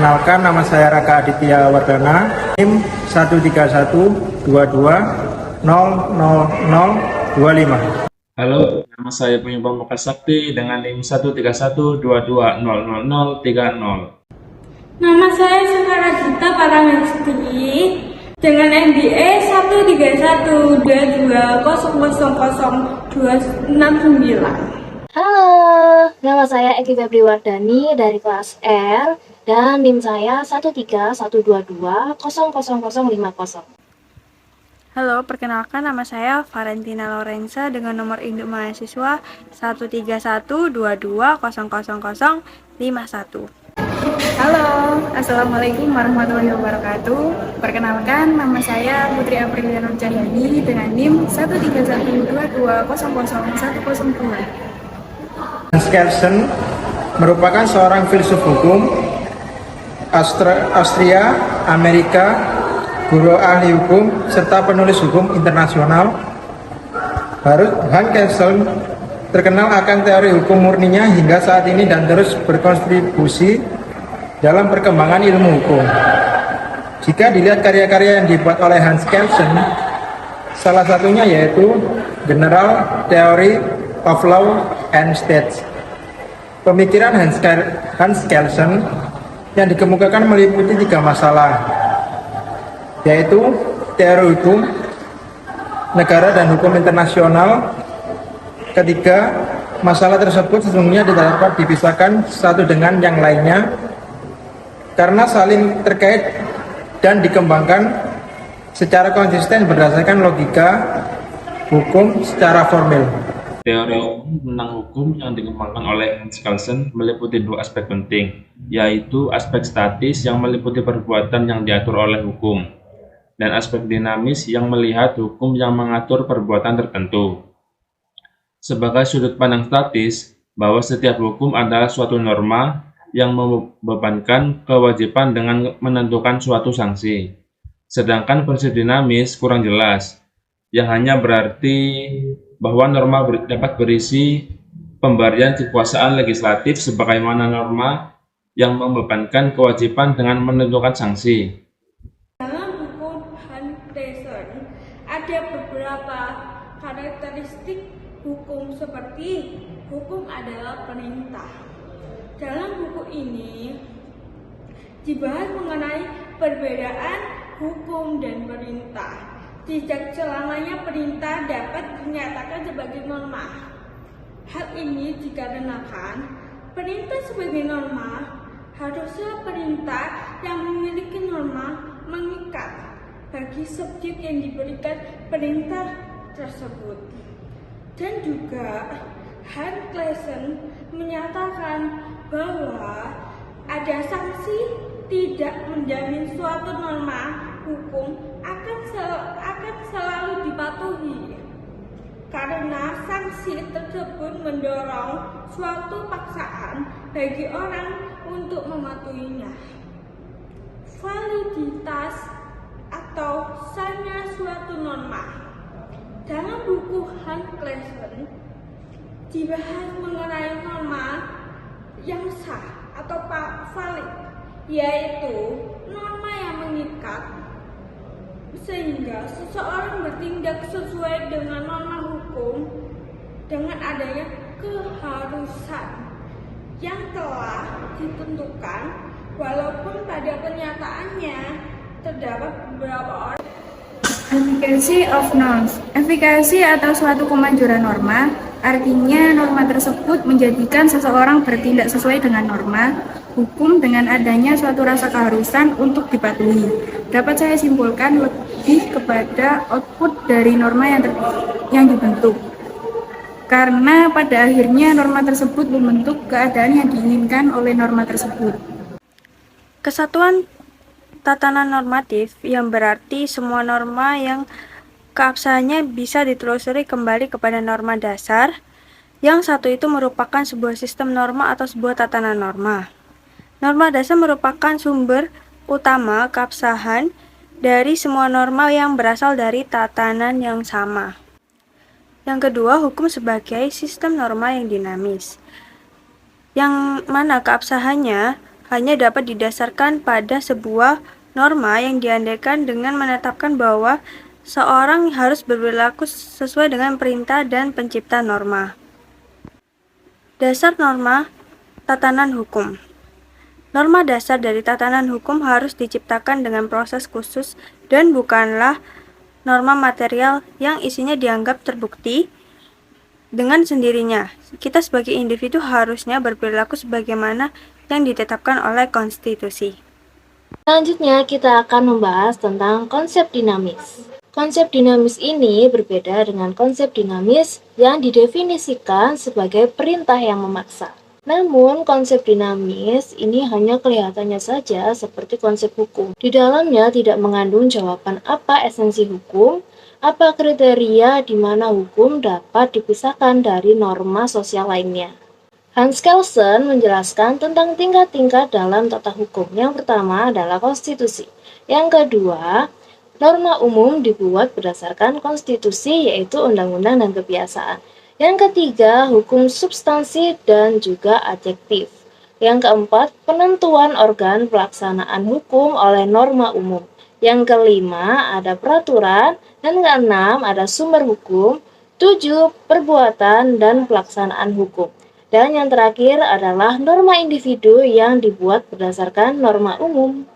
Perkenalkan, nama saya Raka Aditya Wardana, NIM 13122000025. Halo, nama saya Penyumbang Muka Sakti dengan NIM 13122000030. Nama saya Sekar Gita Paramesti dengan MBA 1312200000269. Halo, nama saya Eki Febri Wardani dari kelas R dan NIM saya 13122000050. Halo, perkenalkan nama saya Valentina Lorenza dengan nomor induk mahasiswa 13122000051. Halo, Assalamualaikum warahmatullahi wabarakatuh. Perkenalkan, nama saya Putri Aprilia Nur Cahyani dengan NIM 13122000102. Hans Kelsen merupakan seorang filsuf hukum Austria, Amerika, guru ahli hukum, serta penulis hukum internasional. Hans Kelsen terkenal akan teori hukum murninya hingga saat ini dan terus berkontribusi dalam perkembangan ilmu hukum. Jika dilihat karya-karya yang dibuat oleh Hans Kelsen, salah satunya yaitu General Theory of Law and States. Pemikiran Hans Kelsen yang dikemukakan meliputi 3 masalah, yaitu teori hukum, negara dan hukum internasional. Ketiga, masalah tersebut sesungguhnya tidak dapat dipisahkan satu dengan yang lainnya karena saling terkait dan dikembangkan secara konsisten berdasarkan logika hukum secara formil. Teori umum tentang hukum yang dikembangkan oleh Hans Kelsen meliputi 2 aspek penting, yaitu aspek statis yang meliputi perbuatan yang diatur oleh hukum, dan aspek dinamis yang melihat hukum yang mengatur perbuatan tertentu. Sebagai sudut pandang statis, bahwa setiap hukum adalah suatu norma yang membebankan kewajiban dengan menentukan suatu sanksi. Sedangkan versi dinamis kurang jelas, yang hanya berarti bahwa norma dapat berisi pemberian kekuasaan legislatif sebagaimana norma yang membebankan kewajiban dengan menentukan sanksi. Dalam buku Hans Kelsen ada beberapa karakteristik hukum seperti hukum adalah perintah. Dalam buku ini dibahas mengenai perbedaan hukum dan perintah. Tidak selamanya perintah dapat dinyatakan sebagai norma. Hal ini dikarenakan perintah sebagai norma harusnya perintah yang memiliki norma mengikat bagi subjek yang diberikan perintah tersebut. Dan juga Hans Kelsen menyatakan bahwa ada sanksi tidak menjamin suatu norma hukum akan selalu dipatuhi karena sanksi tersebut mendorong suatu paksaan bagi orang untuk mematuhinya. Validitas atau sahnya suatu norma. Dalam buku Hans Kelsen dibahas mengenai norma yang sah atau valid, yaitu norma yang mengikat sehingga seseorang bertindak sesuai dengan norma hukum dengan adanya keharusan yang telah ditentukan, walaupun pada kenyataannya terdapat beberapa orang. Efficacy of norms. Efikasi atau suatu kemanjuran norma, artinya norma tersebut menjadikan seseorang bertindak sesuai dengan norma hukum dengan adanya suatu rasa keharusan untuk dipatuhi. Dapat saya simpulkan lebih kepada output dari norma yang dibentuk. Karena pada akhirnya norma tersebut membentuk keadaan yang diinginkan oleh norma tersebut. Kesatuan tatanan normatif yang berarti semua norma yang keabsahannya bisa ditelusuri kembali kepada norma dasar. Yang satu itu merupakan sebuah sistem norma atau sebuah tatanan norma. Norma dasar merupakan sumber utama keabsahan dari semua norma yang berasal dari tatanan yang sama. Yang kedua, hukum sebagai sistem norma yang dinamis, yang mana keabsahannya hanya dapat didasarkan pada sebuah norma yang diandaikan dengan menetapkan bahwa seorang harus berperilaku sesuai dengan perintah dan pencipta norma. Dasar norma tatanan hukum. Norma dasar dari tatanan hukum harus diciptakan dengan proses khusus dan bukanlah norma material yang isinya dianggap terbukti dengan sendirinya. Kita sebagai individu harusnya berperilaku sebagaimana yang ditetapkan oleh konstitusi. Selanjutnya kita akan membahas tentang konsep dinamis. Konsep dinamis ini berbeda dengan konsep dinamis yang didefinisikan sebagai perintah yang memaksa. Namun, konsep dinamis ini hanya kelihatannya saja seperti konsep hukum. Di dalamnya tidak mengandung jawaban apa esensi hukum, apa kriteria di mana hukum dapat dipisahkan dari norma sosial lainnya. Hans Kelsen menjelaskan tentang tingkat-tingkat dalam tata hukum. Yang pertama adalah konstitusi. Yang kedua, norma umum dibuat berdasarkan konstitusi, yaitu undang-undang dan kebiasaan. Yang ketiga, hukum substansi dan juga adjektif. Yang keempat, penentuan organ pelaksanaan hukum oleh norma umum. Yang kelima, ada peraturan. Dan keenam, ada sumber hukum. 7, perbuatan dan pelaksanaan hukum. Dan yang terakhir adalah norma individu yang dibuat berdasarkan norma umum.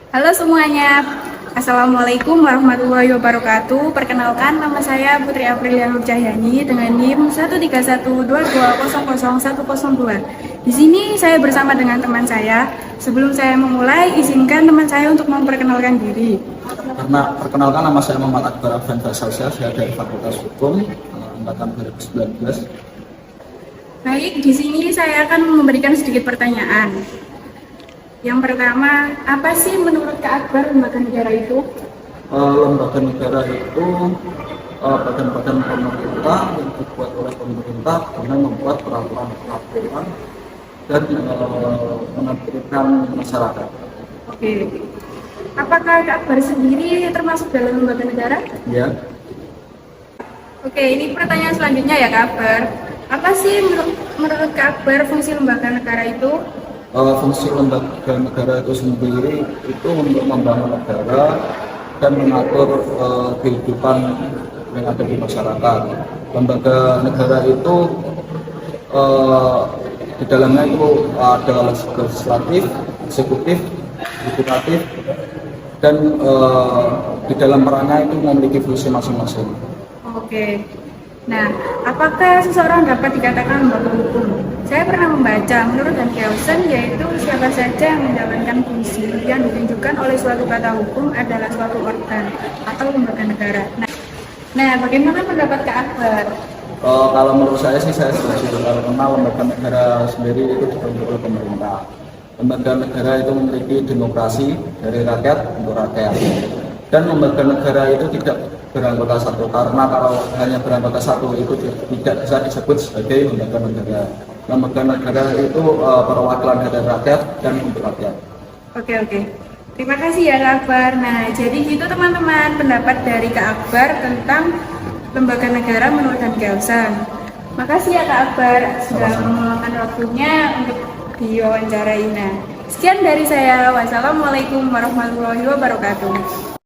Halo semuanya, Assalamualaikum warahmatullahi wabarakatuh. Perkenalkan, nama saya Putri Aprilia Nurcahyani dengan NIM 13122000102. Di sini saya bersama dengan teman saya. Sebelum saya memulai, izinkan teman saya untuk memperkenalkan diri. Perkenalkan, nama saya Muhammad Akbar Afan Fasalsyah, saya dari Fakultas Hukum angkatan 2019. Baik, di sini saya akan memberikan sedikit pertanyaan. Yang pertama, apa sih menurut Kak Akbar lembaga negara itu? Lembaga negara itu badan-badan pemerintah yang dibuat oleh pemerintah karena membuat peraturan-peraturan dan menertibkan masyarakat. Oke. Apakah Kak Akbar sendiri termasuk dalam lembaga negara? Ya. Oke, ini pertanyaan selanjutnya ya Kak Akbar. Apa sih menurut Kak Akbar fungsi lembaga negara itu? Fungsi lembaga negara itu sendiri itu untuk membangun negara dan mengatur kehidupan yang ada di masyarakat. Lembaga negara itu di dalamnya itu ada legislatif, eksekutif, yudikatif, dan di dalam perannya itu memiliki fungsi masing-masing. Oke. Nah, apakah seseorang dapat dikatakan lembaga hukum? Saya pernah membaca, menurut Hans Kelsen, yaitu siapa saja yang menjalankan fungsi yang ditunjukkan oleh suatu kata hukum adalah suatu organ atau lembaga negara. Nah, bagaimana pendapat Kak Akbar? Kalau menurut saya sih, saya setuju karena lembaga negara sendiri itu dibentuk oleh pemerintah. Lembaga negara itu memiliki demokrasi dari rakyat untuk rakyat. Dan lembaga negara itu tidak beranggota satu, karena kalau hanya beranggota satu itu tidak bisa disebut sebagai lembaga negara. Lembaga negara itu perwakilan dari rakyat dan untuk rakyat. Oke. Terima kasih ya Kak Akbar. Nah, jadi gitu teman-teman pendapat dari Kak Akbar tentang lembaga negara menurut Hans Kelsen. Makasih ya Kak Akbar sudah meluangkan waktunya untuk diwawancarai. Sekian dari saya. Wassalamualaikum warahmatullahi wabarakatuh.